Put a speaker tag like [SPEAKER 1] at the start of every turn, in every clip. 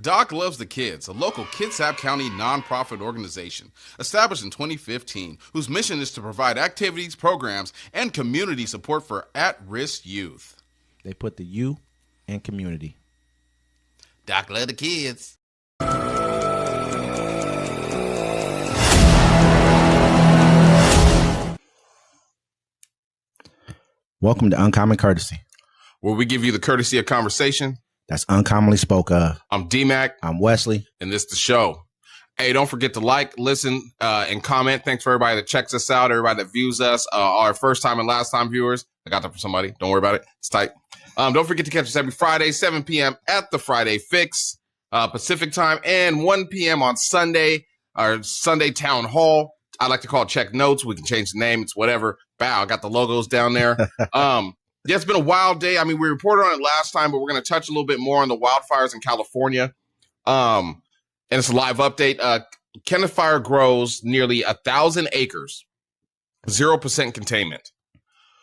[SPEAKER 1] Doc Loves the Kids, a local Kitsap County nonprofit organization established in 2015, whose mission is to provide activities, programs, and community support for at-risk youth.
[SPEAKER 2] They put the U in community.
[SPEAKER 1] Doc Loves the Kids.
[SPEAKER 2] Welcome to Uncommon Courtesy,
[SPEAKER 1] where we give you the courtesy of conversation
[SPEAKER 2] that's uncommonly spoke of.
[SPEAKER 1] I'm D-Mac.
[SPEAKER 2] I'm Wesley.
[SPEAKER 1] And this is the show. Hey, don't forget to like, listen, and comment. Thanks for everybody that checks us out, everybody that views us, our first time and last time viewers. I got that for somebody. Don't worry about it. It's tight. Don't forget to catch us every Friday, 7 p.m. at the Friday Fix, Pacific time, and 1 p.m. on Sunday, our Sunday Town Hall. I like to call it Check Notes. We can change the name. It's whatever. Bow. I got the logos down there. Yeah, it's been a wild day. I mean, we reported on it last time, but we're going to touch a little bit more on the wildfires in California. And it's a live update. Kenneth Fire grows nearly 1,000 acres, 0% containment.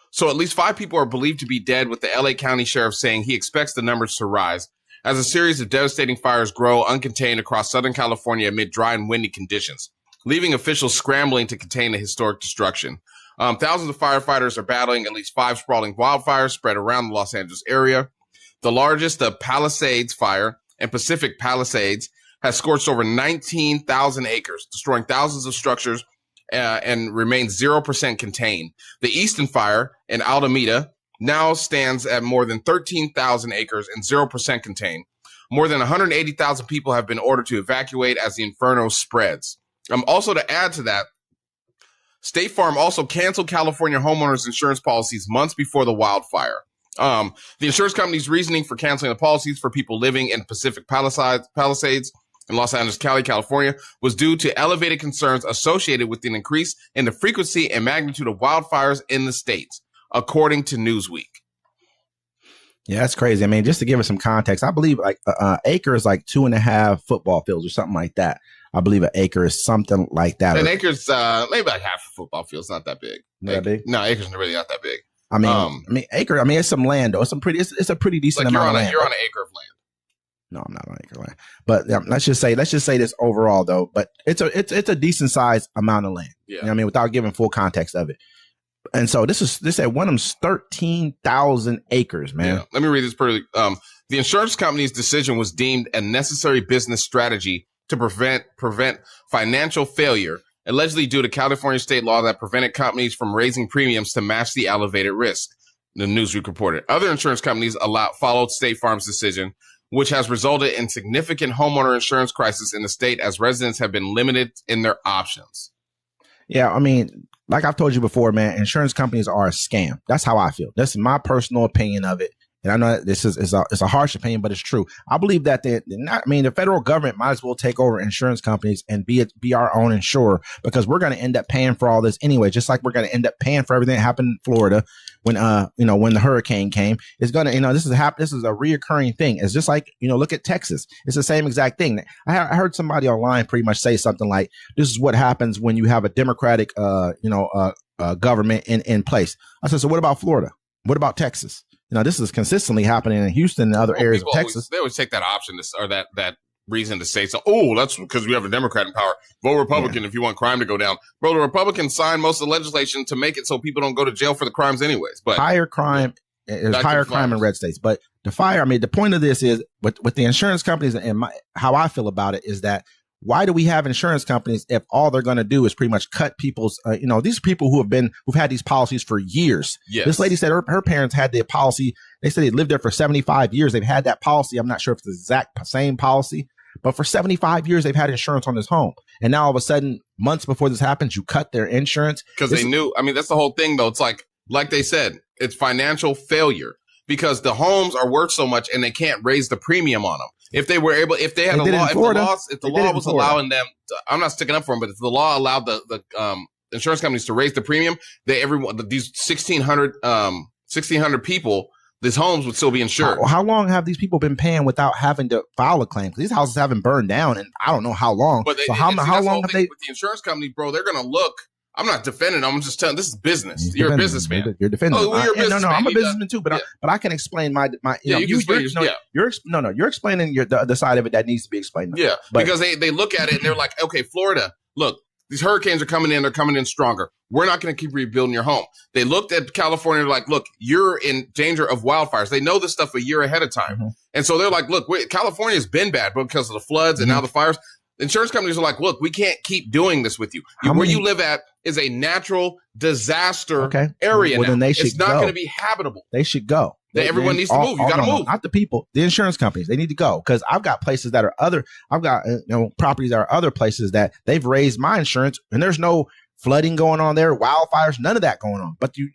[SPEAKER 1] So at least 5 people are believed to be dead, with the LA County Sheriff saying he expects the numbers to rise as a series of devastating fires grow uncontained across Southern California amid dry and windy conditions, leaving officials scrambling to contain the historic destruction. Thousands of firefighters are battling at least 5 sprawling wildfires spread around the Los Angeles area. The largest, the Palisades Fire and Pacific Palisades, has scorched over 19,000 acres, destroying thousands of structures and remains 0% contained. The Easton Fire in Alameda now stands at more than 13,000 acres and 0% contained. More than 180,000 people have been ordered to evacuate as the inferno spreads. Also, to add to that, State Farm also canceled California homeowners insurance policies months before the wildfire. The insurance company's reasoning for canceling the policies for people living in Pacific Palisades in Los Angeles County, California, was due to elevated concerns associated with an increase in the frequency and magnitude of wildfires in the states, according to Newsweek.
[SPEAKER 2] Yeah, that's crazy. I mean, just to give it some context, I believe like acre is like 2.5 football fields or something like that. I believe an acre is something like that.
[SPEAKER 1] An acre's maybe like half a football field. It's not that big.
[SPEAKER 2] Not that big?
[SPEAKER 1] No, acre's really not that big.
[SPEAKER 2] I mean, acre. I mean, it's some land though. It's a pretty decent
[SPEAKER 1] like
[SPEAKER 2] amount of land.
[SPEAKER 1] You're on an acre of land.
[SPEAKER 2] No, I'm not on acre of land. But let's just say this overall though. But it's a decent sized amount of land.
[SPEAKER 1] Yeah.
[SPEAKER 2] You know what I mean, without giving full context of it. And so this at one of them's 13,000 acres, man.
[SPEAKER 1] Yeah. Let me read this pretty. The insurance company's decision was deemed a necessary business strategy to prevent financial failure, allegedly due to California state law that prevented companies from raising premiums to match the elevated risk, the Newsweek reported. Other insurance companies followed State Farm's decision, which has resulted in significant homeowner insurance crisis in the state as residents have been limited in their options.
[SPEAKER 2] Yeah, I mean, like I've told you before, man, insurance companies are a scam. That's how I feel. That's my personal opinion of it. And I know that this is a harsh opinion, but it's true. I believe that the federal government might as well take over insurance companies and be our own insurer, because we're going to end up paying for all this anyway. Just like we're going to end up paying for everything that happened in Florida when the hurricane came. It's going to, this is a reoccurring thing. It's just like, look at Texas. It's the same exact thing. I heard somebody online pretty much say something like, this is what happens when you have a Democratic, government in place. I said, so what about Florida? What about Texas? This is consistently happening in Houston and other areas of Texas.
[SPEAKER 1] They always take that option or that reason to say, that's because we have a Democrat in power. Vote Republican if you want crime to go down. Bro, the Republicans signed most of the legislation to make it so people don't go to jail for the crimes anyways. But
[SPEAKER 2] higher crime, there's higher crime in red states. But the point of this is with the insurance companies, and how I feel about it is that, why do we have insurance companies if all they're going to do is pretty much cut people's, these people who've had these policies for years?
[SPEAKER 1] Yes.
[SPEAKER 2] This lady said her parents had the policy. They said they lived there for 75 years. They've had that policy. I'm not sure if it's the exact same policy, but for 75 years, they've had insurance on this home. And now all of a sudden, months before this happens, you cut their insurance.
[SPEAKER 1] Because they knew. I mean, that's the whole thing, though. It's like they said, it's financial failure because the homes are worth so much and they can't raise the premium on them. If they were able, if they had a law, if the law was allowing them, I'm not sticking up for them, but if the law allowed the insurance companies to raise the premium, these 1,600 people, these homes would still be insured.
[SPEAKER 2] How long have these people been paying without having to file a claim? Because these houses haven't burned down, and I don't know how long.
[SPEAKER 1] But
[SPEAKER 2] how long have they?
[SPEAKER 1] With the insurance company, bro, they're going to look I'm not defending. I'm just telling. This is business. You're a businessman.
[SPEAKER 2] You're defending.
[SPEAKER 1] Oh, well, you're a businessman.
[SPEAKER 2] No, I'm a businessman too. But I can explain my.
[SPEAKER 1] Yeah, you can explain.
[SPEAKER 2] You're explaining the side of it that needs to be explained.
[SPEAKER 1] Yeah, because they look at it and they're like, okay, Florida, look, these hurricanes are coming in. They're coming in stronger. We're not going to keep rebuilding your home. They looked at California like, look, you're in danger of wildfires. They know this stuff a year ahead of time. Mm-hmm. And so they're like, look, California's been bad because of the floods and now the fires. Insurance companies are like, look, we can't keep doing this with you. Where you live at is a natural disaster area.
[SPEAKER 2] Well, then they should
[SPEAKER 1] It's not going to be habitable.
[SPEAKER 2] They should go.
[SPEAKER 1] Everyone needs to move. You got to move.
[SPEAKER 2] Not the people, the insurance companies. They need to go because I've got places that are I've got properties that are other places that they've raised my insurance and there's no flooding going on there, wildfires, none of that going on. But you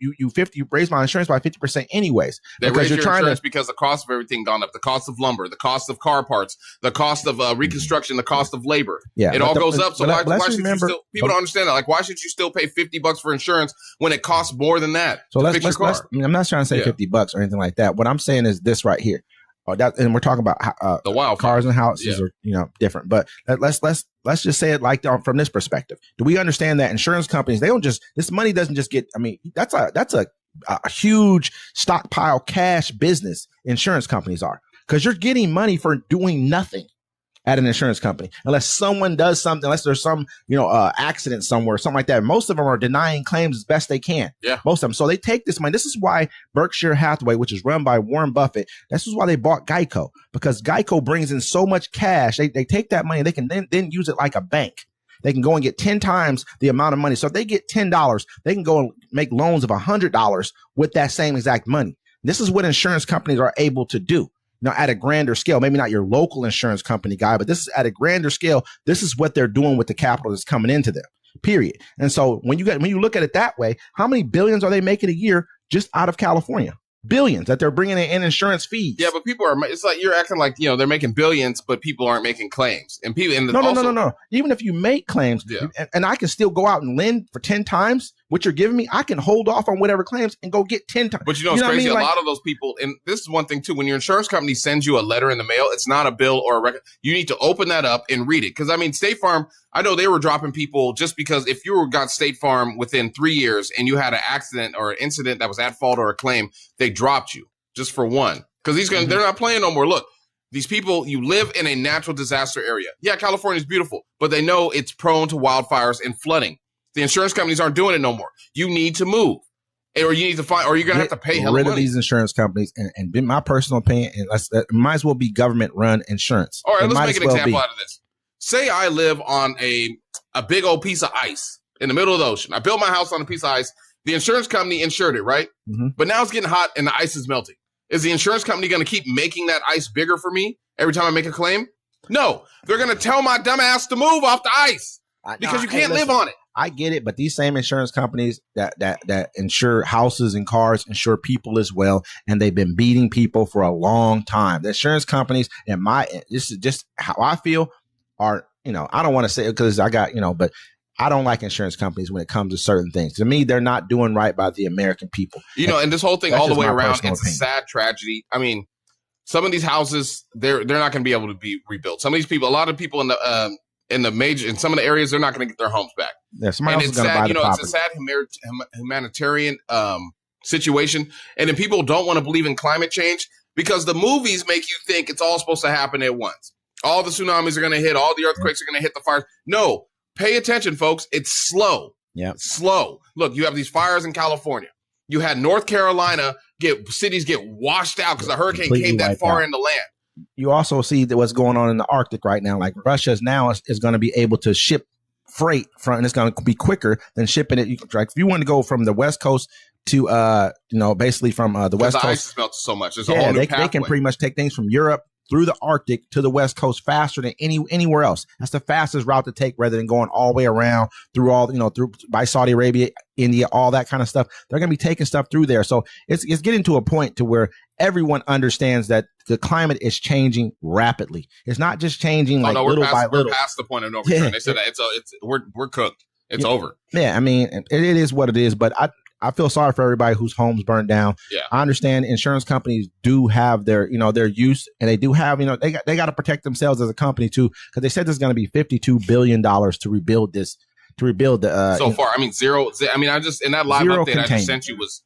[SPEAKER 2] raise my insurance by 50% anyways.
[SPEAKER 1] They raise your insurance because the cost of everything gone up, the cost of lumber, the cost of car parts, the cost of reconstruction, the cost of labor. Yeah, it all goes up. So why should you still? People don't understand that. Like, why should you still pay $50 for insurance when it costs more than that to fix your car?
[SPEAKER 2] I'm not trying to say $50 or anything like that. What I'm saying is this right here. And we're talking about
[SPEAKER 1] the wild
[SPEAKER 2] cars and houses are different, but let's just say it like from this perspective. Do we understand that insurance companies, this money doesn't just get, that's a huge stockpile cash business insurance companies are, because you're getting money for doing nothing at an insurance company, unless someone does something, unless there's some, accident somewhere, something like that. Most of them are denying claims as best they can.
[SPEAKER 1] Yeah.
[SPEAKER 2] Most of them. So they take this money. This is why Berkshire Hathaway, which is run by Warren Buffett, this is why they bought Geico, because Geico brings in so much cash. They take that money. They can then use it like a bank. They can go and get 10 times the amount of money. So if they get $10, they can go and make loans of $100 with that same exact money. This is what insurance companies are able to do. At a grander scale, maybe not your local insurance company guy, but this is at a grander scale. This is what they're doing with the capital that's coming into them, period. And so when you look at it that way, how many billions are they making a year just out of California? Billions that they're bringing in insurance fees.
[SPEAKER 1] Yeah, but people are, it's like you're acting like, they're making billions, but people aren't making claims. And people,
[SPEAKER 2] no. Even if you make claims and I can still go out and lend for 10 times what you're giving me, I can hold off on whatever claims and go get 10 times.
[SPEAKER 1] But it's crazy. A lot of those people, and this is one thing too, when your insurance company sends you a letter in the mail, it's not a bill or a record. You need to open that up and read it. Because State Farm, I know they were dropping people just because if you got State Farm within 3 years and you had an accident or an incident that was at fault or a claim, they dropped you just for one. Because they're not playing no more. Look, these people, you live in a natural disaster area. Yeah, California is beautiful, but they know it's prone to wildfires and flooding. The insurance companies aren't doing it no more. You need to move, or you need to find, or you're gonna have to pay hell
[SPEAKER 2] rid
[SPEAKER 1] of
[SPEAKER 2] of these insurance companies. And in my personal opinion, it might as well be government run insurance.
[SPEAKER 1] All right, let's make an example out of this. Say I live on a big old piece of ice in the middle of the ocean. I built my house on a piece of ice. The insurance company insured it, right? Mm-hmm. But now it's getting hot and the ice is melting. Is the insurance company going to keep making that ice bigger for me every time I make a claim? No, they're going to tell my dumb ass to move off the ice because you can't live on it.
[SPEAKER 2] I get it, but these same insurance companies that insure houses and cars insure people as well, and they've been beating people for a long time. The insurance companies, this is just how I feel, are, I don't want to say it because I got, but I don't like insurance companies when it comes to certain things. To me, they're not doing right by the American people.
[SPEAKER 1] And this whole thing all the way around, it's a sad tragedy. Some of these houses, they're not going to be able to be rebuilt. Some of these people, a lot of people in some of the areas, they're not going to get their homes back.
[SPEAKER 2] Yeah, somebody else is going to buy the property.
[SPEAKER 1] It's a sad humanitarian situation. And then people don't want to believe in climate change because the movies make you think it's all supposed to happen at once. All the tsunamis are going to hit, all the earthquakes are going to hit, the fires. No, pay attention, folks. It's slow.
[SPEAKER 2] Yeah,
[SPEAKER 1] slow. Look, you have these fires in California. You had North Carolina cities get washed out because the hurricane came that far into land.
[SPEAKER 2] You also see that what's going on in the Arctic right now. Like Russia is going to be able to ship freight and it's going to be quicker than shipping it. If you want to go from the West Coast to basically from the West Coast,
[SPEAKER 1] the ice melts so much. There's a whole new pathway. They
[SPEAKER 2] can pretty much take things from Europe through the Arctic to the West Coast faster than anywhere else. That's the fastest route to take rather than going all the way around through by Saudi Arabia, India, all that kind of stuff. They're going to be taking stuff through there. So it's getting to a point to where everyone understands that the climate is changing rapidly. It's not just changing little by little.
[SPEAKER 1] We're past the point of no return. Yeah. They said that we're cooked. It's over.
[SPEAKER 2] Yeah. It is what it is, but I feel sorry for everybody whose homes burned down.
[SPEAKER 1] Yeah.
[SPEAKER 2] I understand insurance companies do have their use, and they do have, they got to protect themselves as a company too, because they said there's going to be $52 billion to rebuild this to rebuild the.
[SPEAKER 1] So far, I mean, zero. I mean, I just in that live update
[SPEAKER 2] contained.
[SPEAKER 1] I just sent you was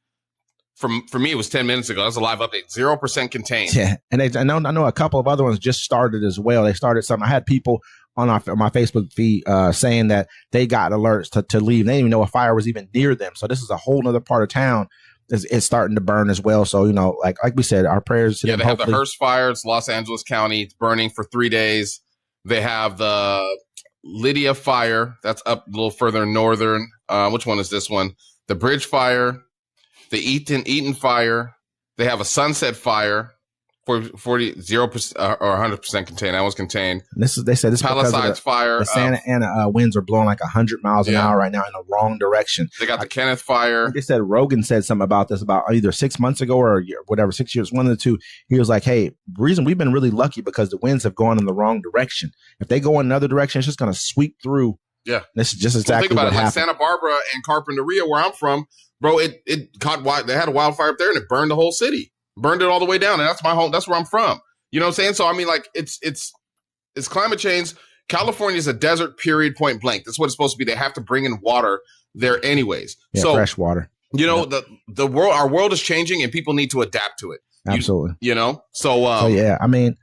[SPEAKER 1] for me. It was 10 minutes ago. That's a live update. 0% contained.
[SPEAKER 2] Yeah, and I know a couple of other ones just started as well. They started something. I had people on my Facebook feed saying that they got alerts to leave. They didn't even know a fire was even near them. So this is a whole other part of town. It's starting to burn as well. So, like we said, our prayers to them.
[SPEAKER 1] They have the Hearst fire. It's Los Angeles County. It's burning for 3 days. They have the Lydia fire. That's up a little further northern. Which one is this one? The Bridge fire. The Eaton fire. They have a Sunset fire. 0% or 100% contained. That was contained.
[SPEAKER 2] They said this
[SPEAKER 1] Palisades Fire.
[SPEAKER 2] The Santa Ana winds are blowing like 100 miles an hour right now in the wrong direction.
[SPEAKER 1] They got the Kenneth Fire.
[SPEAKER 2] They said Rogan said something about this about either 6 months ago or whatever, 6 years, one of the two. He was like, hey, the reason we've been really lucky because the winds have gone in the wrong direction. If they go in another direction, it's just going to sweep through.
[SPEAKER 1] Yeah.
[SPEAKER 2] This is just exactly
[SPEAKER 1] think about
[SPEAKER 2] what
[SPEAKER 1] it.
[SPEAKER 2] happened.
[SPEAKER 1] Like Santa Barbara and Carpinteria, where I'm from, bro, it caught they had a wildfire up there and it burned the whole city. Burned it all the way down. And that's my home. That's where I'm from. You know what I'm saying? So, I mean, like, it's climate change. California is a desert, period, point blank. That's what it's supposed to be. They have to bring in water there anyways.
[SPEAKER 2] Yeah,
[SPEAKER 1] so,
[SPEAKER 2] fresh water.
[SPEAKER 1] The world, our world is changing and people need to adapt to it.
[SPEAKER 2] Absolutely.
[SPEAKER 1] So
[SPEAKER 2] yeah, I mean,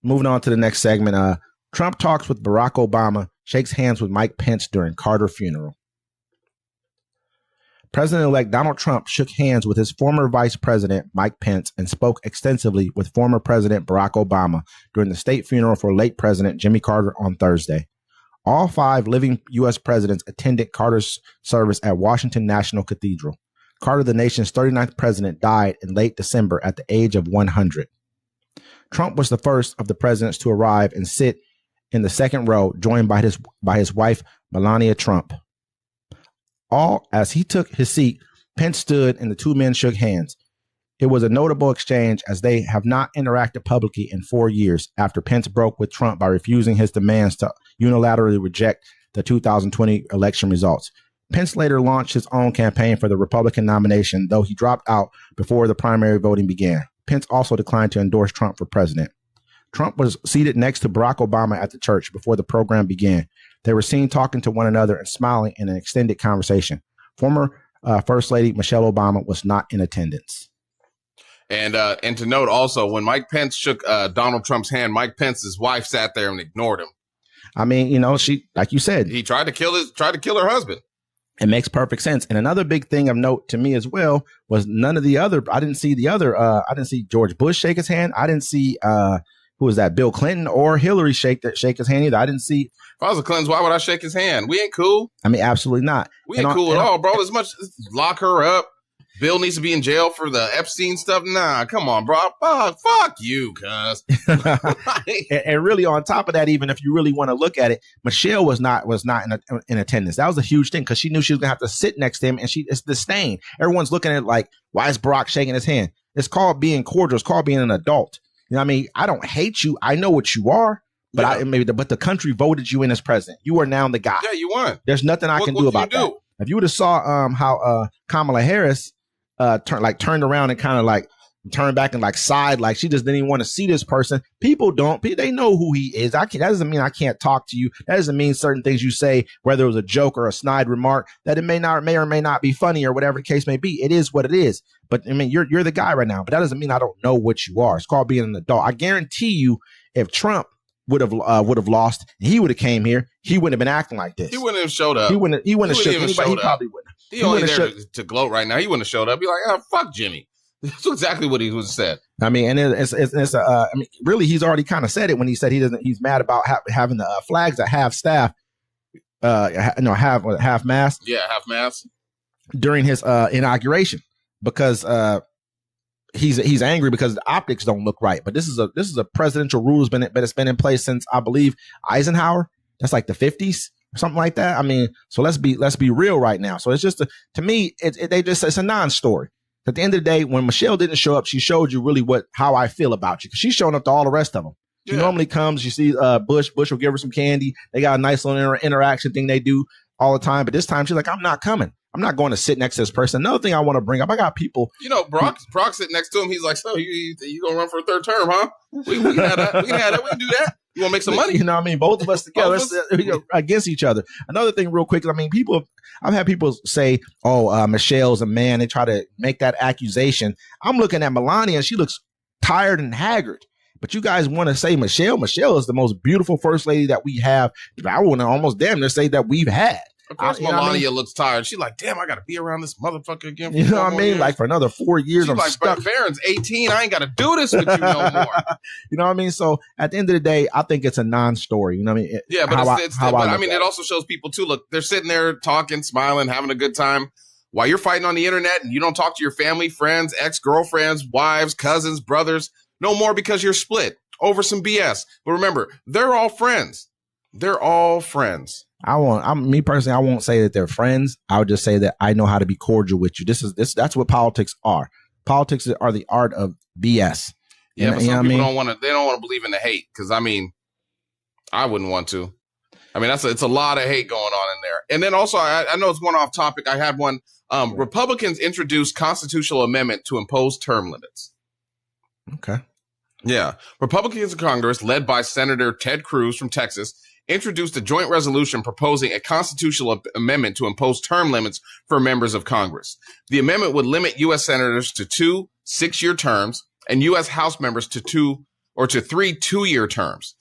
[SPEAKER 2] moving on to the next segment, Trump talks with Barack Obama, shakes hands with Mike Pence during Carter funeral. President-elect Donald Trump shook hands with his former vice president, Mike Pence, and spoke extensively with former President Barack Obama during the state funeral for late President Jimmy Carter on Thursday. All 5 living U.S. presidents attended Carter's service at Washington National Cathedral. Carter, the nation's 39th president, died in late December at the age of 100. Trump was the first of the presidents to arrive and sit in the second row, joined by his wife, Melania Trump. As he took his seat, Pence stood and the two men shook hands. It was a notable exchange as they have not interacted publicly in 4 years after Pence broke with Trump by refusing his demands to unilaterally reject the 2020 election results. Pence later launched his own campaign for the Republican nomination, though he dropped out before the primary voting began. Pence also declined to endorse Trump for president. Trump was seated next to Barack Obama at the church before the program began. They were seen talking to one another and smiling in an extended conversation. Former First Lady Michelle Obama was not in attendance.
[SPEAKER 1] And to note also, when Mike Pence shook Donald Trump's hand, Mike Pence's wife sat there and ignored him.
[SPEAKER 2] I mean, she, like you said,
[SPEAKER 1] he tried to kill her husband.
[SPEAKER 2] It makes perfect sense. And another big thing of note to me as well was I didn't see George Bush shake his hand. I didn't see who was that? Bill Clinton or Hillary shake his hand either. I didn't see.
[SPEAKER 1] If I was a Clinton, why would I shake his hand? We ain't cool.
[SPEAKER 2] I mean, absolutely not.
[SPEAKER 1] We ain't cool at all, bro. As much lock her up. Bill needs to be in jail for the Epstein stuff. Nah, come on, bro. Fuck you, cuz.
[SPEAKER 2] and really, on top of that, even if you really want to look at it, Michelle was not in attendance. That was a huge thing because she knew she was gonna have to sit next to him, and it's disdain. Everyone's looking at it like, why is Barack shaking his hand? It's called being cordial. It's called being an adult. You know what I mean? I don't hate you. I know what you are. But but the country voted you in as president. You are now the guy.
[SPEAKER 1] Yeah, you won.
[SPEAKER 2] There's nothing I can do about that. If you would have saw how Kamala Harris turned around and kind of like turned back and like sighed, like she just didn't even want to see this person. People they know who he is. That doesn't mean I can't talk to you. That doesn't mean certain things you say, whether it was a joke or a snide remark, that it may or may not be funny or whatever the case may be. It is what it is. But I mean, you're the guy right now. But that doesn't mean I don't know what you are. It's called being an adult. I guarantee you, if Trump would have lost and he would have came here, he wouldn't have been acting like this.
[SPEAKER 1] He wouldn't have showed up.
[SPEAKER 2] He wouldn't have shook anybody. He probably wouldn't.
[SPEAKER 1] He only there to gloat right now. He wouldn't have showed up. Be like, fuck Jimmy. That's exactly what he would have said. I mean, and I mean, really, he's already kind of said it when he said he's mad about having the flags at half staff, half mast. Yeah, half mast
[SPEAKER 2] during his inauguration because he's angry because the optics don't look right. But this is a presidential rule that's been in place since I believe Eisenhower. That's like the 50s or something like that. I mean, so let's be real right now. So it's just to me, it's a non-story. At the end of the day, when Michelle didn't show up, she showed you really how I feel about you because she's showing up to all the rest of them. She normally comes. You see, Bush will give her some candy. They got a nice little interaction thing they do all the time. But this time she's like, I'm not coming. I'm not going to sit next to this person. Another thing I want to bring up, I got people.
[SPEAKER 1] Brock sitting next to him. He's like, so you going to run for a third term, huh? We can have that. We can do that. You want to make some money?
[SPEAKER 2] You know what I mean? Both of us together against each other. Another thing real quick, I mean, I've had people say, oh, Michelle's a man. They try to make that accusation. I'm looking at Melania and she looks tired and haggard. But you guys want to say Michelle? Michelle is the most beautiful first lady that we have. I want to almost damn near say that we've had.
[SPEAKER 1] Of course, Melania looks tired. She's like, damn, I got to be around this motherfucker again.
[SPEAKER 2] You know what I mean? Years. Like for another 4 years.
[SPEAKER 1] She's like, stuck. Baron's 18. I ain't got to do this with you no more.
[SPEAKER 2] You know what I mean? So at the end of the day, I think it's a non-story. You know what I mean?
[SPEAKER 1] Yeah, but it also shows people too. Look, they're sitting there talking, smiling, having a good time while you're fighting on the internet and you don't talk to your family, friends, ex-girlfriends, wives, cousins, brothers, no more because you're split over some BS. But remember, they're all friends. They're all friends.
[SPEAKER 2] Me personally, I won't say that they're friends. I would just say that I know how to be cordial with you. That's what politics are. Politics are the art of BS.
[SPEAKER 1] Yeah, but some people don't want to believe in the hate. Cause I mean, I wouldn't want to. I mean, it's a lot of hate going on in there. And then also, I know it's one off topic. I had one, Republicans introduced constitutional amendment to impose term limits.
[SPEAKER 2] Okay.
[SPEAKER 1] Yeah. Republicans in Congress, led by Senator Ted Cruz from Texas, introduced a joint resolution proposing a constitutional amendment to impose term limits for members of Congress. The amendment would limit U.S. senators to 2 6-year terms and U.S. House members to 3 2-year terms.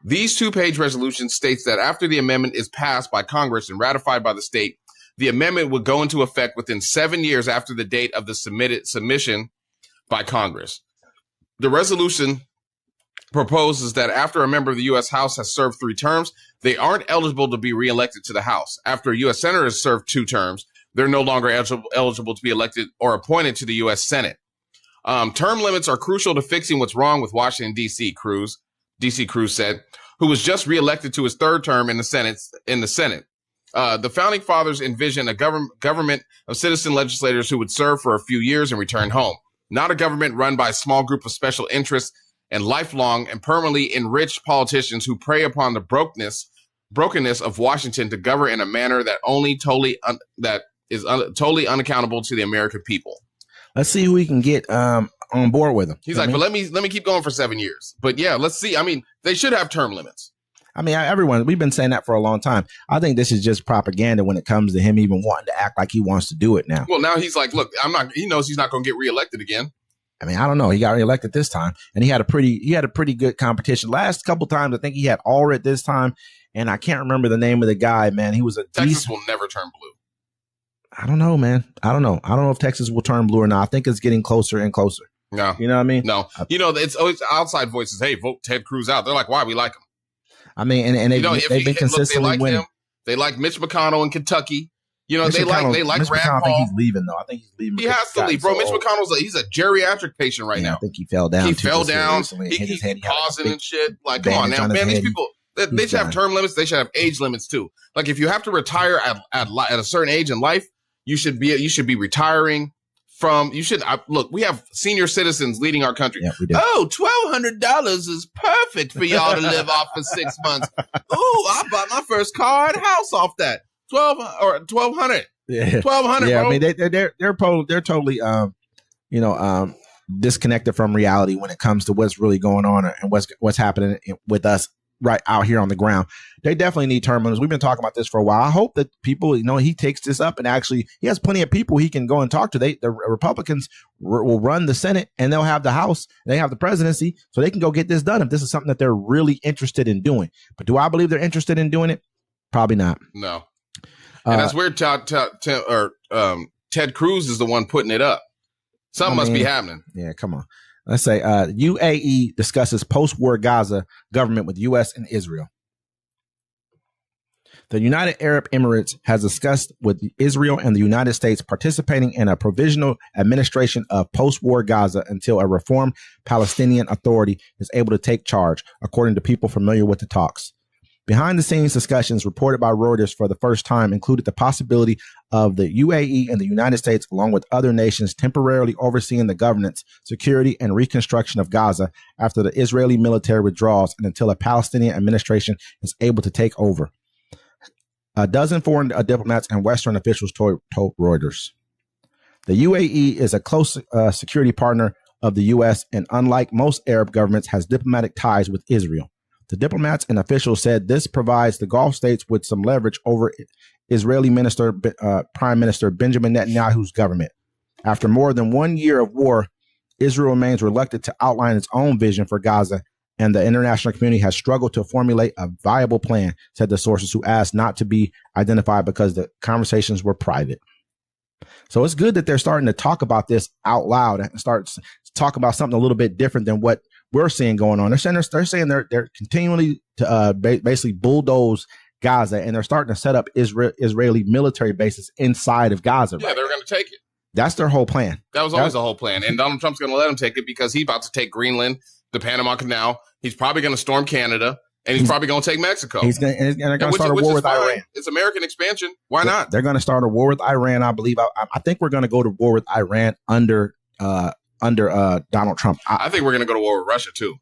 [SPEAKER 1] These 2-page resolution states that after the amendment is passed by Congress and ratified by the state, the amendment would go into effect within 7 years after the date of the submission by Congress. The resolution proposes that after a member of the U.S. House has served 3 terms, they aren't eligible to be reelected to the House. After a U.S. Senator has served 2 terms, they're no longer eligible to be elected or appointed to the U.S. Senate. Term limits are crucial to fixing what's wrong with Washington, D.C., Cruz said, who was just reelected to his 3rd term in the Senate. The founding fathers envisioned a government of citizen legislators who would serve for a few years and return home, not a government run by a small group of special interests and lifelong and permanently enriched politicians who prey upon the brokenness of Washington to govern in a manner that is totally unaccountable to the American people.
[SPEAKER 2] Let's see who we can get on board with him.
[SPEAKER 1] He's like, but let me keep going for 7 years. But yeah, let's see. I mean, they should have term limits.
[SPEAKER 2] I mean, we've been saying that for a long time. I think this is just propaganda when it comes to him even wanting to act like he wants to do it now.
[SPEAKER 1] Well, now he's like, look, he knows he's not going to get reelected again.
[SPEAKER 2] I mean, I don't know. He got reelected this time and he had a pretty good competition. Last couple times, I think he had Allred this time. And I can't remember the name of the guy, man. He was
[SPEAKER 1] Texas will never turn blue.
[SPEAKER 2] I don't know, man. I don't know if Texas will turn blue or not. I think it's getting closer and closer.
[SPEAKER 1] No.
[SPEAKER 2] You know what I mean?
[SPEAKER 1] No. It's always outside voices. Hey, vote Ted Cruz out. They're like, why? We like him.
[SPEAKER 2] I mean, and they've been consistently winning.
[SPEAKER 1] Him. They like Mitch McConnell in Kentucky. They like
[SPEAKER 2] Mitch
[SPEAKER 1] Rand
[SPEAKER 2] McConnell,
[SPEAKER 1] Paul.
[SPEAKER 2] I think he's leaving, though. I think he's leaving.
[SPEAKER 1] He has to leave, bro. Mitch McConnell's he's a geriatric patient right now.
[SPEAKER 2] I think he fell down.
[SPEAKER 1] He fell down. He's pausing and shit. Like, come on now, man. These people, they should have term limits. They should have age limits too. Like, if you have to retire at a certain age in life, you should be retiring from. Look. We have senior citizens leading our country.
[SPEAKER 2] Yeah, we do.
[SPEAKER 1] Oh, $1,200 is perfect for y'all to live off for 6 months. Oh, I bought my first car and house off that. $1,200.
[SPEAKER 2] Yeah,
[SPEAKER 1] $1,200.
[SPEAKER 2] Yeah,
[SPEAKER 1] bro.
[SPEAKER 2] I mean they're totally disconnected from reality when it comes to what's really going on and what's happening with us right out here on the ground. They definitely need term limits. We've been talking about this for a while. I hope that people, he takes this up and actually he has plenty of people he can go and talk to. The Republicans will run the Senate and they'll have the House. They have the presidency, so they can go get this done if this is something that they're really interested in doing. But do I believe they're interested in doing it? Probably not.
[SPEAKER 1] No. And that's weird. Ted Cruz is the one putting it up. Something must be happening.
[SPEAKER 2] Yeah, come on. Let's say UAE discusses post-war Gaza government with U.S. and Israel. The United Arab Emirates has discussed with Israel and the United States participating in a provisional administration of post-war Gaza until a reformed Palestinian Authority is able to take charge, according to people familiar with the talks. Behind-the-scenes discussions reported by Reuters for the first time included the possibility of the UAE and the United States, along with other nations, temporarily overseeing the governance, security, and reconstruction of Gaza after the Israeli military withdraws and until a Palestinian administration is able to take over. A dozen foreign diplomats and Western officials told Reuters. The UAE is a close security partner of the U.S. and, unlike most Arab governments, has diplomatic ties with Israel. The diplomats and officials said this provides the Gulf states with some leverage over Israeli Prime Minister Benjamin Netanyahu's government. After more than 1 year of war, Israel remains reluctant to outline its own vision for Gaza, and the international community has struggled to formulate a viable plan, said the sources who asked not to be identified because the conversations were private. So it's good that they're starting to talk about this out loud and start to talk about something a little bit different than what we're seeing going on. They're saying they're continually to basically bulldoze Gaza, and they're starting to set up Israeli military bases inside of Gaza.
[SPEAKER 1] Yeah, they're going to take it.
[SPEAKER 2] That's their whole plan.
[SPEAKER 1] That was always the whole plan. And Donald Trump's going to let them take it because he's about to take Greenland, the Panama Canal. He's probably going to storm Canada, and he's probably going to take Mexico.
[SPEAKER 2] And they're going to start a war with Iran.
[SPEAKER 1] It's American expansion. Why not?
[SPEAKER 2] They're going to start a war with Iran, I believe. I think we're going to go to war with Iran under Donald Trump.
[SPEAKER 1] I think we're going to go to war with Russia, too.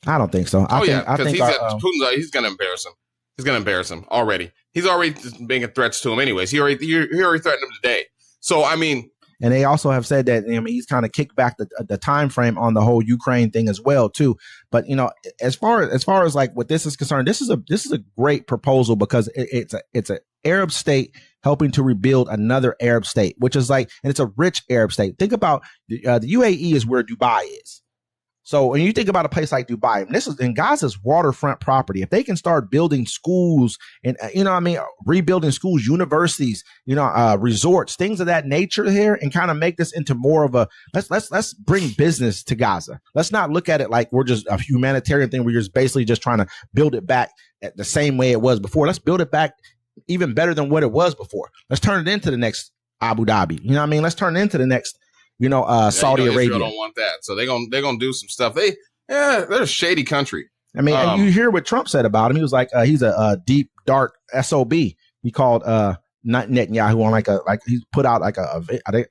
[SPEAKER 2] I don't think so.
[SPEAKER 1] Because he's going to embarrass him. He's going to embarrass him already. He's already making threats to him anyways. He already threatened him today. So, I mean,
[SPEAKER 2] and they also have said that he's kind of kicked back the time frame on the whole Ukraine thing as well, too. But, as far as like what this is concerned, this is a great proposal because it's an Arab state helping to rebuild another Arab state, which is like, and it's a rich Arab state. Think about the UAE is where Dubai is. So when you think about a place like Dubai, and this is in Gaza's waterfront property, if they can start building schools and, rebuilding schools, universities, resorts, things of that nature here, and kind of make this into more of a, let's bring business to Gaza. Let's not look at it like we're just a humanitarian thing. We're just basically just trying to build it back at the same way it was before. Let's build it back even better than what it was before. Let's turn it into the next Abu Dhabi. Let's turn it into the next, Saudi Arabia.
[SPEAKER 1] Israel don't want that, so they're gonna do some stuff. They're a shady country.
[SPEAKER 2] I mean, and you hear what Trump said about him. He was like, he's a deep, dark SOB. He called Netanyahu on he put out like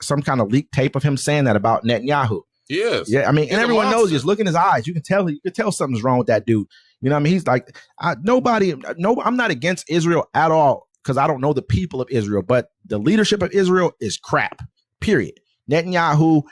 [SPEAKER 2] some kind of leaked tape of him saying that about Netanyahu.
[SPEAKER 1] Yes.
[SPEAKER 2] Yeah. I mean, and everyone knows. Just look in his eyes. You can tell something's wrong with that dude. He's like, I'm not against Israel at all because I don't know the people of Israel, but the leadership of Israel is crap. Period. Netanyahu,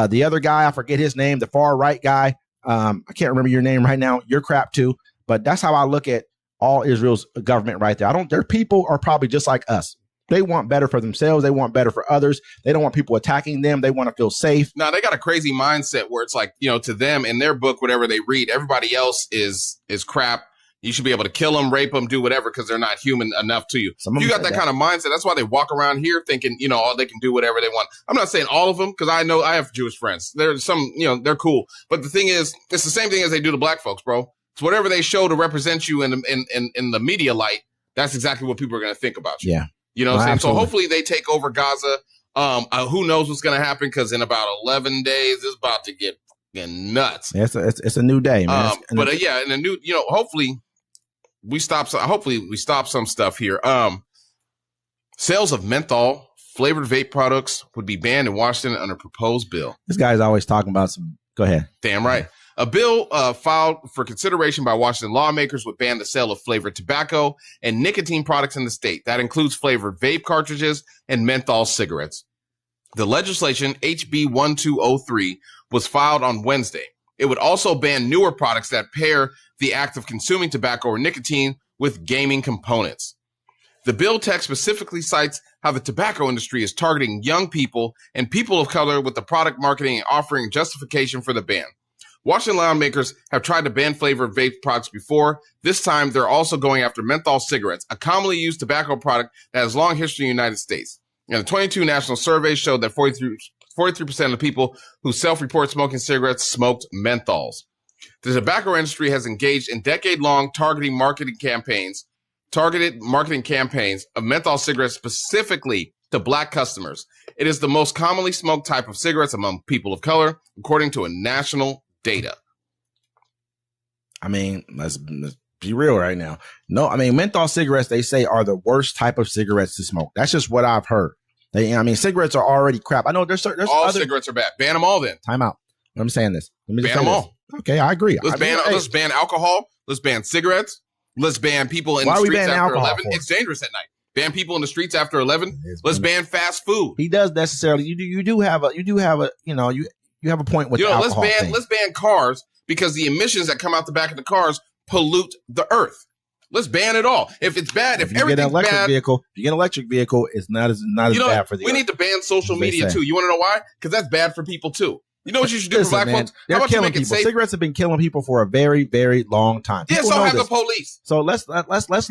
[SPEAKER 2] the other guy, I forget his name, the far right guy. I can't remember your name right now. You're crap too. But that's how I look at all Israel's government right there. Their people are probably just like us. They want better for themselves. They want better for others. They don't want people attacking them. They want to feel safe.
[SPEAKER 1] No, they got a crazy mindset where it's like, to them in their book, whatever they read, everybody else is crap. You should be able to kill them, rape them, do whatever because they're not human enough to you. You got that kind of mindset. That's why they walk around here thinking, they can do whatever they want. I'm not saying all of them because I know I have Jewish friends. There's some, they're cool. But the thing is, it's the same thing as they do to black folks, bro. It's whatever they show to represent you in the media light. That's exactly what people are going to think about you.
[SPEAKER 2] Yeah.
[SPEAKER 1] You know what I'm saying? Absolutely. So hopefully they take over Gaza. Who knows what's going to happen? Because in about 11 days, it's about to get nuts.
[SPEAKER 2] Yeah, it's a new day, man.
[SPEAKER 1] And a new, hopefully we stop some stuff here. Sales of menthol flavored vape products would be banned in Washington under proposed bill.
[SPEAKER 2] This guy's always talking about some. Go ahead.
[SPEAKER 1] Damn right. A bill filed for consideration by Washington lawmakers would ban the sale of flavored tobacco and nicotine products in the state. That includes flavored vape cartridges and menthol cigarettes. The legislation, HB 1203, was filed on Wednesday. It would also ban newer products that pair the act of consuming tobacco or nicotine with gaming components. The bill text specifically cites how the tobacco industry is targeting young people and people of color with the product marketing and offering justification for the ban. Washington lawmakers have tried to ban flavored vape products before. This time, they're also going after menthol cigarettes, a commonly used tobacco product that has long history in the United States. And the 22 national surveys showed that 43% of people who self-report smoking cigarettes smoked menthols. The tobacco industry has engaged in decade-long targeted marketing campaigns of menthol cigarettes specifically to black customers. It is the most commonly smoked type of cigarettes among people of color, according to a national data.
[SPEAKER 2] I mean, let's be real right now. No, I mean, menthol cigarettes, they say, are the worst type of cigarettes to smoke. That's just what I've heard. Cigarettes are already crap. I know there's
[SPEAKER 1] all other cigarettes are bad. Ban them all then.
[SPEAKER 2] Time out. I'm saying this. Let me
[SPEAKER 1] ban them all.
[SPEAKER 2] Okay, I agree.
[SPEAKER 1] Let's ban alcohol. Let's ban cigarettes. Let's ban people in the streets after 11. It's dangerous at night. Ban people in the streets after 11. Let's ban fast food.
[SPEAKER 2] He does necessarily. You do have a point with the alcohol thing.
[SPEAKER 1] Let's ban cars because the emissions that come out the back of the cars pollute the earth. Let's ban it all. If it's bad, if everything's bad,
[SPEAKER 2] if you get an electric vehicle, it's not as bad for the
[SPEAKER 1] we
[SPEAKER 2] earth.
[SPEAKER 1] need to ban social media too. You want to know why? Because that's bad for people too. You know what you should do for black folks?
[SPEAKER 2] How about you make it safe? Cigarettes have been killing people for a very, very long time.
[SPEAKER 1] Yeah, so have the police.
[SPEAKER 2] So let's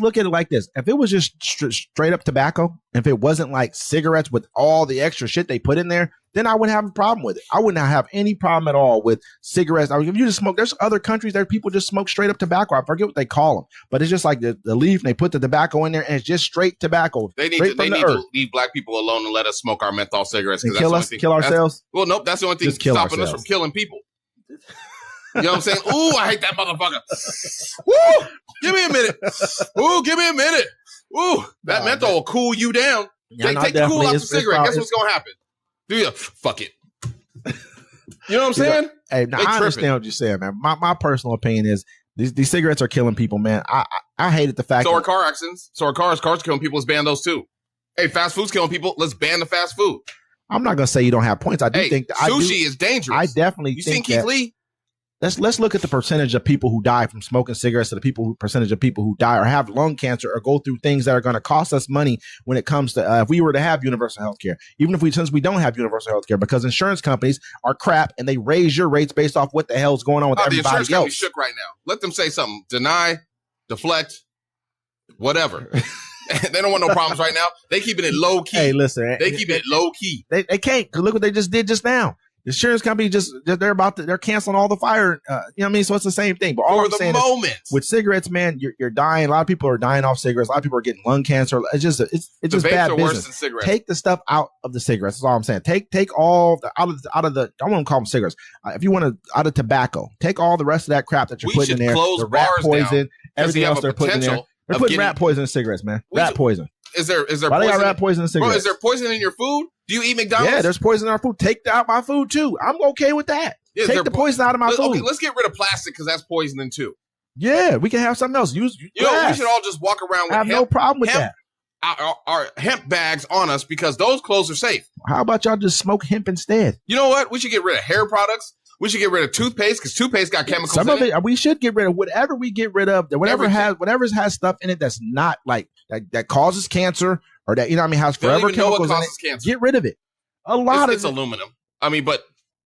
[SPEAKER 2] look at it like this. If it was just straight up tobacco, if it wasn't like cigarettes with all the extra shit they put in there, then I wouldn't have a problem with it. I would not have any problem at all with cigarettes. I mean, if you just smoke, there's other countries there people just smoke straight up tobacco. I forget what they call them, but it's just like the leaf and they put the tobacco in there and it's just straight tobacco.
[SPEAKER 1] They need to leave black people alone and let us smoke our menthol cigarettes.
[SPEAKER 2] And kill ourselves?
[SPEAKER 1] Well, nope, that's the only thing stopping us from killing people. You know what I'm saying? Ooh, I hate that motherfucker. Woo! Give me a minute. Ooh, give me a minute. Ooh, that menthol will cool you down. Take the cool out the cigarette. Guess what's going to happen? Do you? Fuck it. You know what I'm saying?
[SPEAKER 2] Hey, now, I understand what you're saying, man. My personal opinion is these cigarettes are killing people, man. I hated the fact.
[SPEAKER 1] So are car accidents. So are cars. Cars killing people. Let's ban those too. Hey, fast food's killing people. Let's ban the fast food.
[SPEAKER 2] I'm not gonna say you don't have points. I do think
[SPEAKER 1] sushi is dangerous.
[SPEAKER 2] I definitely
[SPEAKER 1] think.
[SPEAKER 2] You
[SPEAKER 1] seen Keith Lee?
[SPEAKER 2] Let's look at the percentage of people who die from smoking cigarettes to the percentage of people who die or have lung cancer or go through things that are going to cost us money when it comes to if we were to have universal health care, since we don't have universal health care because insurance companies are crap and they raise your rates based off what the hell's going on with everybody else. The insurance companies
[SPEAKER 1] shook right now. Let them say something. Deny, deflect, whatever. They don't want no problems right now. They keeping it low key.
[SPEAKER 2] Hey, listen.
[SPEAKER 1] They keep it low key.
[SPEAKER 2] They can't. Look what they just did just now. The insurance company they're canceling all the fire. You know what I mean? So it's the same thing. But all I'm saying is with cigarettes, man, you're dying. A lot of people are dying off cigarettes. A lot of people are getting lung cancer. It's just bad business. Worse than cigarettes. Take the stuff out of the cigarettes. That's all I'm saying. Take all out of the. I won't call them cigarettes. If you want to out of tobacco, take all the rest of that crap that you're putting in there. The rat poison, everything else they're putting in there. They're putting rat poison in cigarettes, man. Rat poison.
[SPEAKER 1] Is there
[SPEAKER 2] Why they got rat poison in cigarettes?
[SPEAKER 1] Bro, is there poison in your food? Do you eat McDonald's?
[SPEAKER 2] Yeah, there's poison in our food. Take out my food too. I'm okay with that. Yeah, take the poison out of my food.
[SPEAKER 1] Okay, let's get rid of plastic because that's poisoning too.
[SPEAKER 2] Yeah, we can have something else.
[SPEAKER 1] We should all just walk around with
[SPEAKER 2] I have no problem with that.
[SPEAKER 1] Our hemp bags on us because those clothes are safe.
[SPEAKER 2] How about y'all just smoke hemp instead?
[SPEAKER 1] You know what? We should get rid of hair products. We should get rid of toothpaste because toothpaste got chemicals in it.
[SPEAKER 2] We should get rid of whatever we get rid of. Whatever has stuff in it that's not like that causes cancer or that has forever chemicals in it. Cancer. Get rid of it.
[SPEAKER 1] It's aluminum. I mean, but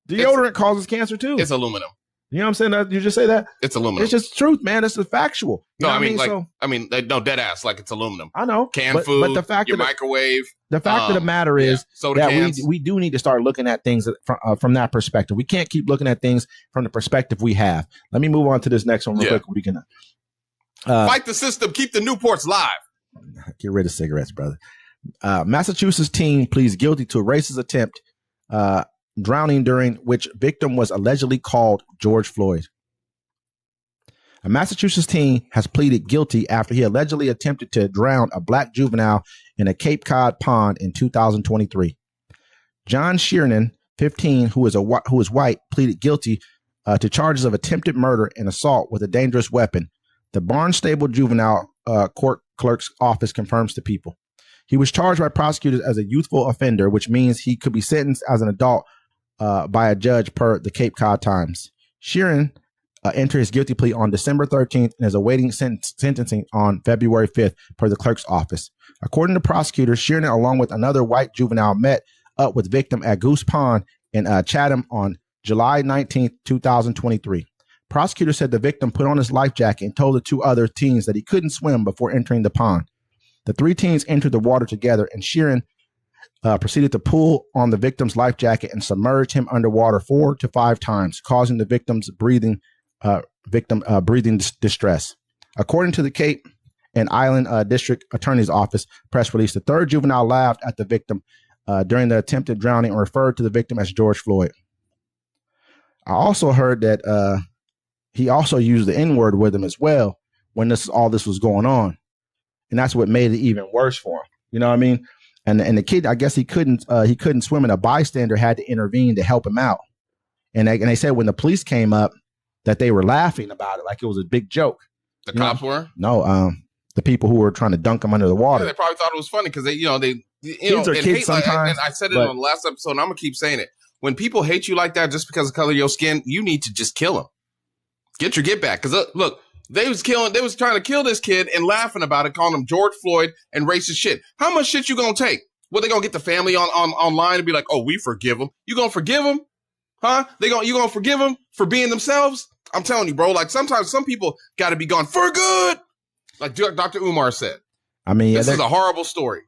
[SPEAKER 2] deodorant causes cancer too.
[SPEAKER 1] It's aluminum.
[SPEAKER 2] You know what I'm saying? You just say that?
[SPEAKER 1] It's aluminum.
[SPEAKER 2] It's just truth, man. It's factual.
[SPEAKER 1] No, no, dead ass. Like it's aluminum.
[SPEAKER 2] I know.
[SPEAKER 1] Canned food, but the fact your microwave.
[SPEAKER 2] The fact of the matter is that we do need to start looking at things from that perspective. We can't keep looking at things from the perspective we have. Let me move on to this next one real quick. We can
[SPEAKER 1] fight the system. Keep the Newports live.
[SPEAKER 2] Get rid of cigarettes, brother. Massachusetts teen pleads guilty to a racist attempt drowning during which victim was allegedly called George Floyd. A Massachusetts teen has pleaded guilty after he allegedly attempted to drown a black juvenile in a Cape Cod pond in 2023. John Sheeran, 15, who is white, pleaded guilty to charges of attempted murder and assault with a dangerous weapon. The Barnstable Juvenile Court Clerk's office confirms to People. He was charged by prosecutors as a youthful offender, which means he could be sentenced as an adult by a judge per the Cape Cod Times. Sheeran entered his guilty plea on December 13th and is awaiting sentencing on February 5th per the clerk's office. According to prosecutors, Sheeran, along with another white juvenile, met up with victim at Goose Pond in Chatham on July 19th, 2023. Prosecutors said the victim put on his life jacket and told the two other teens that he couldn't swim before entering the pond. The three teens entered the water together, and Sheeran proceeded to pull on the victim's life jacket and submerged him underwater 4 to 5 times, causing the victim's breathing distress. According to the Cape and Island District Attorney's Office press release, the third juvenile laughed at the victim during the attempted drowning and referred to the victim as George Floyd. I also heard that he also used the N-word with him as well when all this was going on. And that's what made it even worse for him. You know what I mean? And the kid, I guess he couldn't swim, and a bystander had to intervene to help him out. And they said when the police came up that they were laughing about it like it was a big joke.
[SPEAKER 1] The cops were?
[SPEAKER 2] No, the people who were trying to dunk him under the water.
[SPEAKER 1] Yeah, they probably thought it was funny because
[SPEAKER 2] kids are kids sometimes.
[SPEAKER 1] And I said it on the last episode, and I'm gonna keep saying it. When people hate you like that just because of the color of your skin, you need to just kill them. Get your get back. Because look, they was trying to kill this kid and laughing about it, calling him George Floyd and racist shit. How much shit you gonna take? Well, they gonna get the family online and be like, oh, we forgive them. You gonna forgive them? Huh? You gonna forgive them for being themselves? I'm telling you, bro. Like sometimes some people got to be gone for good. Like Dr. Umar said.
[SPEAKER 2] I mean,
[SPEAKER 1] this is a horrible story.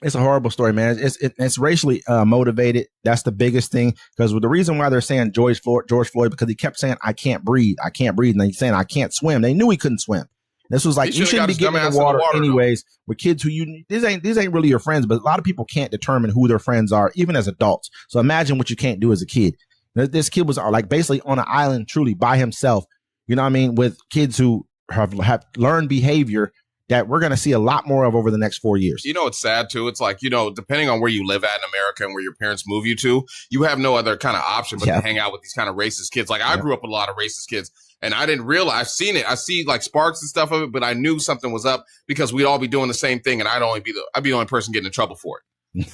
[SPEAKER 2] It's a horrible story, man. It's racially motivated. That's the biggest thing. Because the reason why they're saying George Floyd, because he kept saying, I can't breathe. And he's saying, I can't swim. They knew he couldn't swim. This was like, you shouldn't be getting in the water anyways with kids who these ain't really your friends, but a lot of people can't determine who their friends are, even as adults. So imagine what you can't do as a kid. This kid was like basically on an island, truly by himself, you know what I mean, with kids who have learned behavior that we're going to see a lot more of over the next 4 years. You
[SPEAKER 1] know, it's sad too. It's like, you know, depending on where you live at in America and where your parents move you to, you have no other kind of option but to hang out with these kind of racist kids. Like I grew up with a lot of racist kids and I didn't realize, I've seen it. I see like sparks and stuff of it, but I knew something was up because we'd all be doing the same thing. And I'd be the only person getting in trouble for it.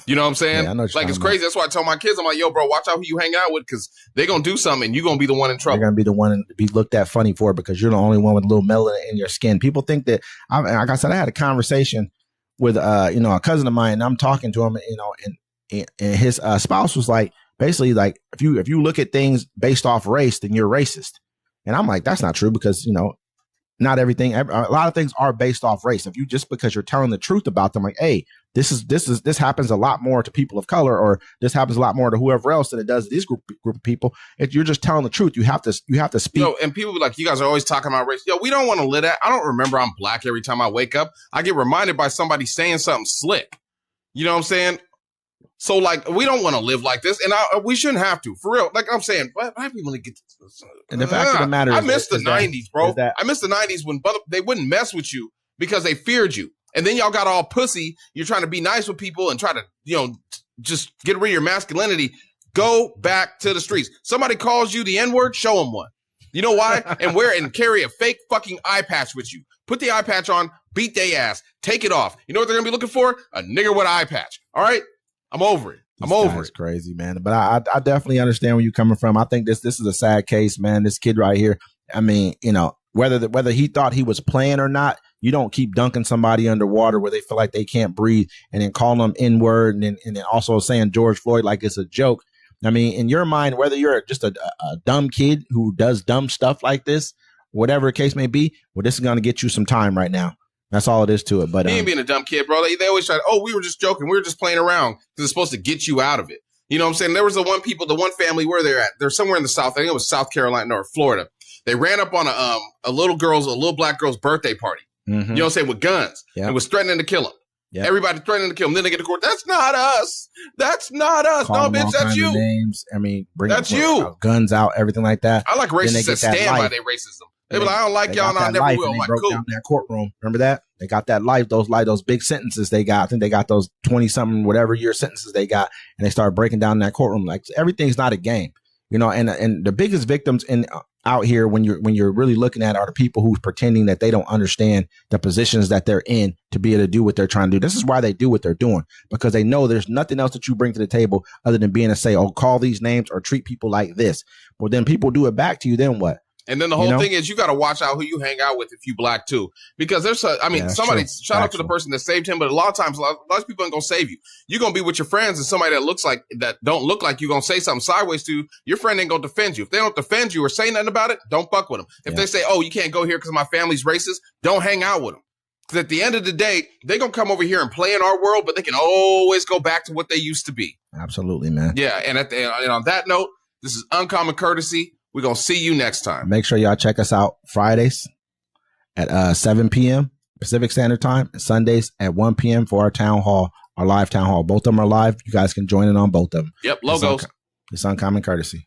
[SPEAKER 1] You know what I'm saying?
[SPEAKER 2] Yeah,
[SPEAKER 1] like it's crazy. That's why I tell my kids, I'm like, yo, bro, watch out who you hang out with because they're going to do something and you're going to be the one in trouble.
[SPEAKER 2] You're going to be the one to be looked at funny for it because you're the only one with a little melanin in your skin. People think that, like I said, I had a conversation with, a cousin of mine and I'm talking to him, and his spouse was like, basically like, if you look at things based off race, then you're racist. And I'm like, that's not true because, not everything, a lot of things are based off race. If you just because you're telling the truth about them, like, hey, this happens a lot more to people of color, or this happens a lot more to whoever else than it does to this group of people. If you're just telling the truth, you have to speak.
[SPEAKER 1] And people be like, you guys are always talking about race. Yo, we don't want to live that. I don't remember I'm black every time I wake up. I get reminded by somebody saying something slick. You know what I'm saying? So like, we don't want to live like this, and we shouldn't have to, for real. Like I'm saying, black people get.
[SPEAKER 2] And the fact of the matter is,
[SPEAKER 1] I miss the '90s, bro. I miss the '90s when they wouldn't mess with you because they feared you, and then y'all got all pussy. You're trying to be nice with people and try to, just get rid of your masculinity. Go back to the streets. Somebody calls you the N-word, show them one. You know why? And carry a fake fucking eye patch with you. Put the eye patch on, beat they ass, take it off. You know what they're gonna be looking for? A nigger with an eye patch. All right. I'm over it. It's
[SPEAKER 2] crazy, man. But I definitely understand where you're coming from. I think this is a sad case, man. This kid right here. I mean, whether he thought he was playing or not, you don't keep dunking somebody underwater where they feel like they can't breathe and then calling them N-word and then also saying George Floyd like it's a joke. I mean, in your mind, whether you're just a dumb kid who does dumb stuff like this, whatever the case may be, well, this is going to get you some time right now. That's all it is to it. But
[SPEAKER 1] he ain't being a dumb kid, bro. They always try to, we were just joking. We were just playing around because it's supposed to get you out of it. You know what I'm saying? There was the one family where they're at. They're somewhere in the South. I think it was South Carolina or Florida. They ran up on a little black girl's birthday party. Mm-hmm. You know what I'm saying? With guns. Yep. And was threatening to kill him. Yep. Everybody threatening to kill him. Then they get to court. That's not us. That's not us.
[SPEAKER 2] Call
[SPEAKER 1] no, bitch, that's you.
[SPEAKER 2] Names. I mean,
[SPEAKER 1] that's you.
[SPEAKER 2] Guns out, everything like that.
[SPEAKER 1] I like racists that stand by their racism. They were like, I don't like y'all, and I never will. I'm like, cool.
[SPEAKER 2] Down that courtroom. Remember that? They got that life, those big sentences they got. I think they got those 20-something, whatever year sentences they got, and they started breaking down that courtroom. Like everything's not a game, and the biggest victims out here when you're really looking at are the people who's pretending that they don't understand the positions that they're in to be able to do what they're trying to do. This is why they do what they're doing, because they know there's nothing else that you bring to the table other than being to say, oh, call these names or treat people like this. Well, then people do it back to you. Then what?
[SPEAKER 1] And then the whole thing is you got to watch out who you hang out with if you black too, because somebody shout out to the person that saved him, but a lot of times, a lot of people ain't gonna save you. You're gonna be with your friends and somebody that don't look like you gonna say something sideways to you. Your friend ain't gonna defend you. If they don't defend you or say nothing about it, don't fuck with them. If they say, oh, you can't go here because my family's racist, don't hang out with them. Because at the end of the day, they gonna come over here and play in our world, but they can always go back to what they used to be.
[SPEAKER 2] Absolutely, man.
[SPEAKER 1] Yeah, and on that note, this is Uncommon Courtesy. We're going to see you next time.
[SPEAKER 2] Make sure y'all check us out Fridays at 7 p.m. Pacific Standard Time and Sundays at 1 p.m. for our live town hall. Both of them are live. You guys can join in on both of them.
[SPEAKER 1] Yep, logos.
[SPEAKER 2] It's Uncommon Courtesy.